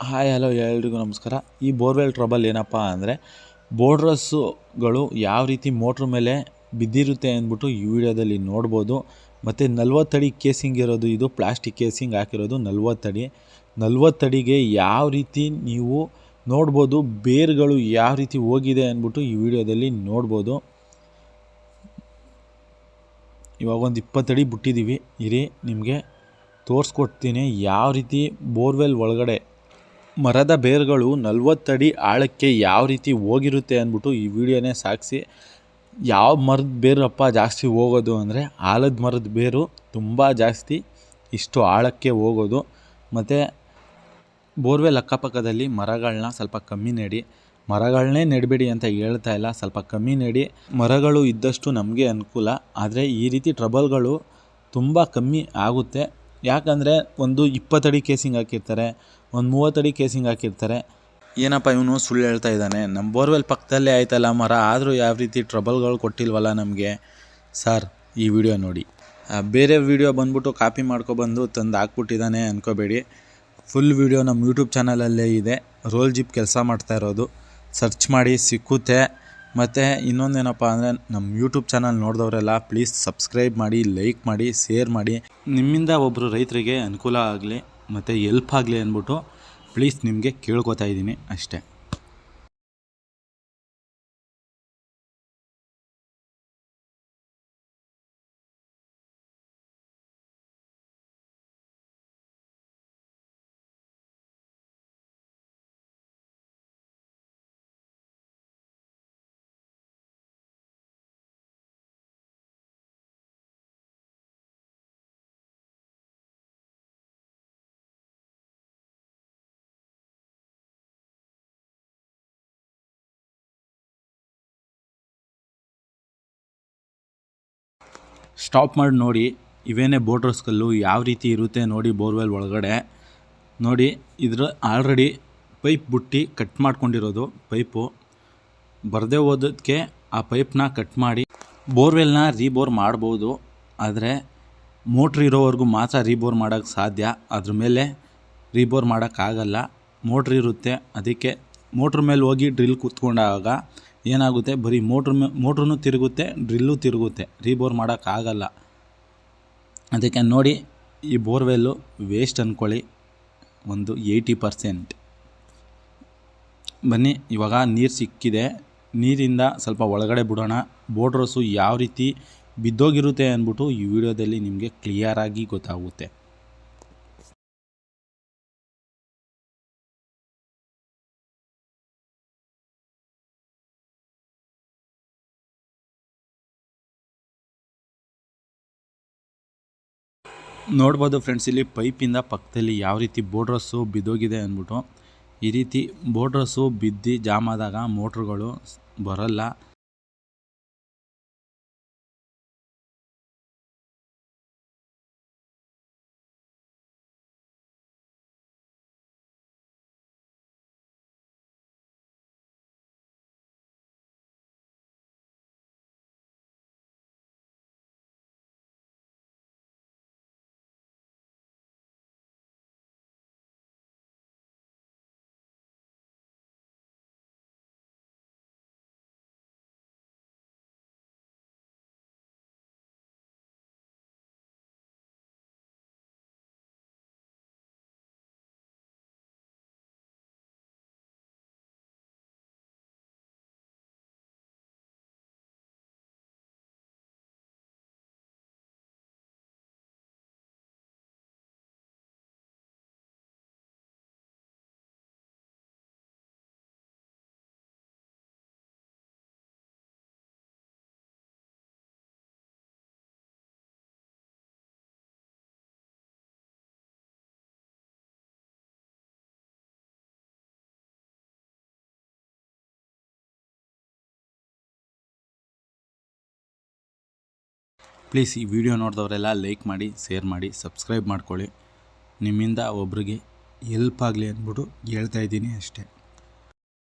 Hi hello ಎಲ್ರಿಗೂ ನಮಸ್ಕಾರ. ಈ ಬೋರ್ವೆಲ್ ಟ್ರಬಲ್ ಏನಪ್ಪ ಅಂದರೆ ಬೋರ್ಡ್ರಸ್ಸುಗಳು ಯಾವ ರೀತಿ ಮೋಟ್ರ್ ಮೇಲೆ ಬಿದ್ದಿರುತ್ತೆ ಅಂದ್ಬಿಟ್ಟು ಈ ವಿಡಿಯೋದಲ್ಲಿ ನೋಡ್ಬೋದು. ಮತ್ತು 40 ಅಡಿ ಕೇಸಿಂಗ್ ಇರೋದು, ಇದು ಪ್ಲಾಸ್ಟಿಕ್ ಕೇಸಿಂಗ್ ಹಾಕಿರೋದು 40 ಅಡಿ. 40 ಅಡಿಗೆ ಯಾವ ರೀತಿ ನೀವು ನೋಡ್ಬೋದು, ಬೇರ್ಗಳು ಯಾವ ರೀತಿ ಹೋಗಿದೆ ಅಂದ್ಬಿಟ್ಟು ಈ ವಿಡಿಯೋದಲ್ಲಿ ನೋಡ್ಬೋದು. ಇವಾಗ ಒಂದು 20 ಅಡಿ ಬಿಟ್ಟಿದ್ದೀವಿ, ಇರಿ ನಿಮಗೆ ತೋರಿಸ್ಕೊಡ್ತೀನಿ ಯಾವ ರೀತಿ ಬೋರ್ವೆಲ್ ಒಳಗಡೆ ಮರದ ಬೇರುಗಳು 40 ಅಡಿ ಆಳಕ್ಕೆ ಯಾವ ರೀತಿ ಹೋಗಿರುತ್ತೆ ಅಂದ್ಬಿಟ್ಟು ಈ ವಿಡಿಯೋನೇ ಸಾಕ್ಷಿ. ಯಾವ ಮರದ ಬೇರಪ್ಪ ಜಾಸ್ತಿ ಹೋಗೋದು ಅಂದರೆ ಆಲದ ಮರದ ಬೇರು ತುಂಬ ಜಾಸ್ತಿ ಇಷ್ಟು ಆಳಕ್ಕೆ ಹೋಗೋದು. ಮತ್ತು ಬೋರ್ವೆಲ್ ಅಕ್ಕಪಕ್ಕದಲ್ಲಿ ಮರಗಳನ್ನ ಸ್ವಲ್ಪ ಕಮ್ಮಿ ನೆಡಿ, ಮರಗಳನ್ನೇ ನೆಡಬೇಡಿ ಅಂತ ಹೇಳ್ತಾ ಇಲ್ಲ, ಸ್ವಲ್ಪ ಕಮ್ಮಿ ನೆಡಿ. ಮರಗಳು ಇದ್ದಷ್ಟು ನಮಗೆ ಅನುಕೂಲ. ಆದರೆ ಈ ರೀತಿ ಟ್ರಬಲ್ಗಳು ತುಂಬ ಕಮ್ಮಿ ಆಗುತ್ತೆ. ಯಾಕಂದರೆ ಒಂದು 20 ಅಡಿ ಕೇಸಿಂಗ್ ಹಾಕಿರ್ತಾರೆ, ಒಂದು 30 ಅಡಿ ಕೇಸಿಂಗ್ ಹಾಕಿರ್ತಾರೆ. ಏನಪ್ಪ ಇವನು ಸುಳ್ಳು ಹೇಳ್ತಾ ಇದ್ದಾನೆ, ನಮ್ಮ ಬೋರ್ವೆಲ್ ಪಕ್ಕದಲ್ಲೇ ಆಯ್ತಲ್ಲ ಮರ, ಆದರೂ ಯಾವ ರೀತಿ ಟ್ರಬಲ್ಗಳು ಕೊಟ್ಟಿಲ್ವಲ್ಲ ನಮಗೆ. ಸರ್ ಈ ವಿಡಿಯೋ ನೋಡಿ, ಬೇರೆ ವಿಡಿಯೋ ಬಂದ್ಬಿಟ್ಟು ಕಾಪಿ ಮಾಡ್ಕೊಬಂದು ತಂದು ಹಾಕ್ಬಿಟ್ಟಿದ್ದಾನೆ ಅಂದ್ಕೋಬೇಡಿ. ಫುಲ್ ವಿಡಿಯೋ ನಮ್ಮ ಯೂಟ್ಯೂಬ್ ಚಾನಲಲ್ಲೇ ಇದೆ. ರೋಲ್ ಜಿಪ್ ಕೆಲಸ ಮಾಡ್ತಾ ಇರೋದು, ಸರ್ಚ್ ಮಾಡಿ ಸಿಕ್ಕುತ್ತೆ. ಮತ್ತು ಇನ್ನೊಂದೇನಪ್ಪ ಅಂದರೆ ನಮ್ಮ ಯೂಟ್ಯೂಬ್ ಚಾನಲ್ ನೋಡಿದವರೆಲ್ಲ ಪ್ಲೀಸ್ ಸಬ್ಸ್ಕ್ರೈಬ್ ಮಾಡಿ, ಲೈಕ್ ಮಾಡಿ, ಶೇರ್ ಮಾಡಿ. ನಿಮ್ಮಿಂದ ಒಬ್ಬರು ರೈತರಿಗೆ ಅನುಕೂಲ ಆಗಲಿ ಮತ್ತು ಎಲ್ಪ್ ಆಗಲಿ ಅಂದ್ಬಿಟ್ಟು ಪ್ಲೀಸ್ ನಿಮಗೆ ಕೇಳ್ಕೊತಾ ಇದ್ದೀನಿ ಅಷ್ಟೇ. ಸ್ಟಾಪ್ ಮಾಡಿ ನೋಡಿ, ಇವೇನೇ ಬೋರ್ಡ್ರಸ್ ಕಲ್ಲು ಯಾವ ರೀತಿ ಇರುತ್ತೆ ನೋಡಿ ಬೋರ್ವೆಲ್ ಒಳಗಡೆ. ನೋಡಿ, ಇದ್ರ ಆಲ್ರೆಡಿ ಪೈಪ್ ಬುಟ್ಟಿ ಕಟ್ ಮಾಡ್ಕೊಂಡಿರೋದು. ಪೈಪು ಬರದೇ ಹೋದಕ್ಕೆ ಆ ಪೈಪ್ನ ಕಟ್ ಮಾಡಿ ಬೋರ್ವೆಲ್ನ ರೀಬೋರ್ ಮಾಡ್ಬೋದು. ಆದರೆ ಮೋಟ್ರ್ ಇರೋವರೆಗೂ ಮಾತ್ರ ರೀಬೋರ್ ಮಾಡೋಕ್ಕೆ ಸಾಧ್ಯ, ಅದ್ರ ಮೇಲೆ ರೀಬೋರ್ ಮಾಡೋಕ್ಕಾಗಲ್ಲ. ಮೋಟ್ರ್ ಇರುತ್ತೆ, ಅದಕ್ಕೆ ಮೋಟ್ರ್ ಮೇಲೆ ಹೋಗಿ ಡ್ರಿಲ್ ಕೂತ್ಕೊಂಡಾಗ ಏನಾಗುತ್ತೆ, ಬರೀ ಮೋಟ್ರೂ ತಿರುಗುತ್ತೆ, ಡ್ರಿಲ್ಲು ತಿರುಗುತ್ತೆ, ರೀಬೋರ್ ಮಾಡೋಕ್ಕಾಗಲ್ಲ. ಅದಕ್ಕೆ ನೋಡಿ, ಈ ಬೋರ್ವೆಲ್ಲು ವೇಸ್ಟ್ ಅಂದ್ಕೊಳ್ಳಿ ಒಂದು 80%. ಬನ್ನಿ, ಇವಾಗ ನೀರು ಸಿಕ್ಕಿದೆ, ನೀರಿಂದ ಸ್ವಲ್ಪ ಒಳಗಡೆ ಬಿಡೋಣ. ಬೋರ್ಡ್ರಸ್ಸು ಯಾವ ರೀತಿ ಬಿದ್ದೋಗಿರುತ್ತೆ ಅಂದ್ಬಿಟ್ಟು ಈ ವಿಡಿಯೋದಲ್ಲಿ ನಿಮಗೆ ಕ್ಲಿಯರಾಗಿ ಗೊತ್ತಾಗುತ್ತೆ. ನೋಡ್ಬೋದು ಫ್ರೆಂಡ್ಸ್, ಇಲ್ಲಿ ಪೈಪಿಂದ ಪಕ್ಕದಲ್ಲಿ ಯಾವ ರೀತಿ ಬೋರ್ಡ್ರಸ್ಸು ಬಿದ್ದೋಗಿದೆ ಅಂದ್ಬಿಟ್ಟು. ಈ ರೀತಿ ಬೋರ್ಡ್ರಸ್ಸು ಬಿದ್ದು ಜಾಮ್ ಆದಾಗ ಮೋಟ್ರುಗಳು ಬರಲ್ಲ. ಪ್ಲೀಸ್ ಈ ವಿಡಿಯೋ ನೋಡಿದವರೆಲ್ಲ ಲೈಕ್ ಮಾಡಿ, ಶೇರ್ ಮಾಡಿ, ಸಬ್ಸ್ಕ್ರೈಬ್ ಮಾಡ್ಕೊಳ್ಳಿ. ನಿಮ್ಮಿಂದ ಒಬ್ರಿಗೆ ಹೆಲ್ಪ್ ಆಗಲಿ ಅಂದ್ಬಿಟ್ಟು ಹೇಳ್ತಾ ಇದ್ದೀನಿ ಅಷ್ಟೇ.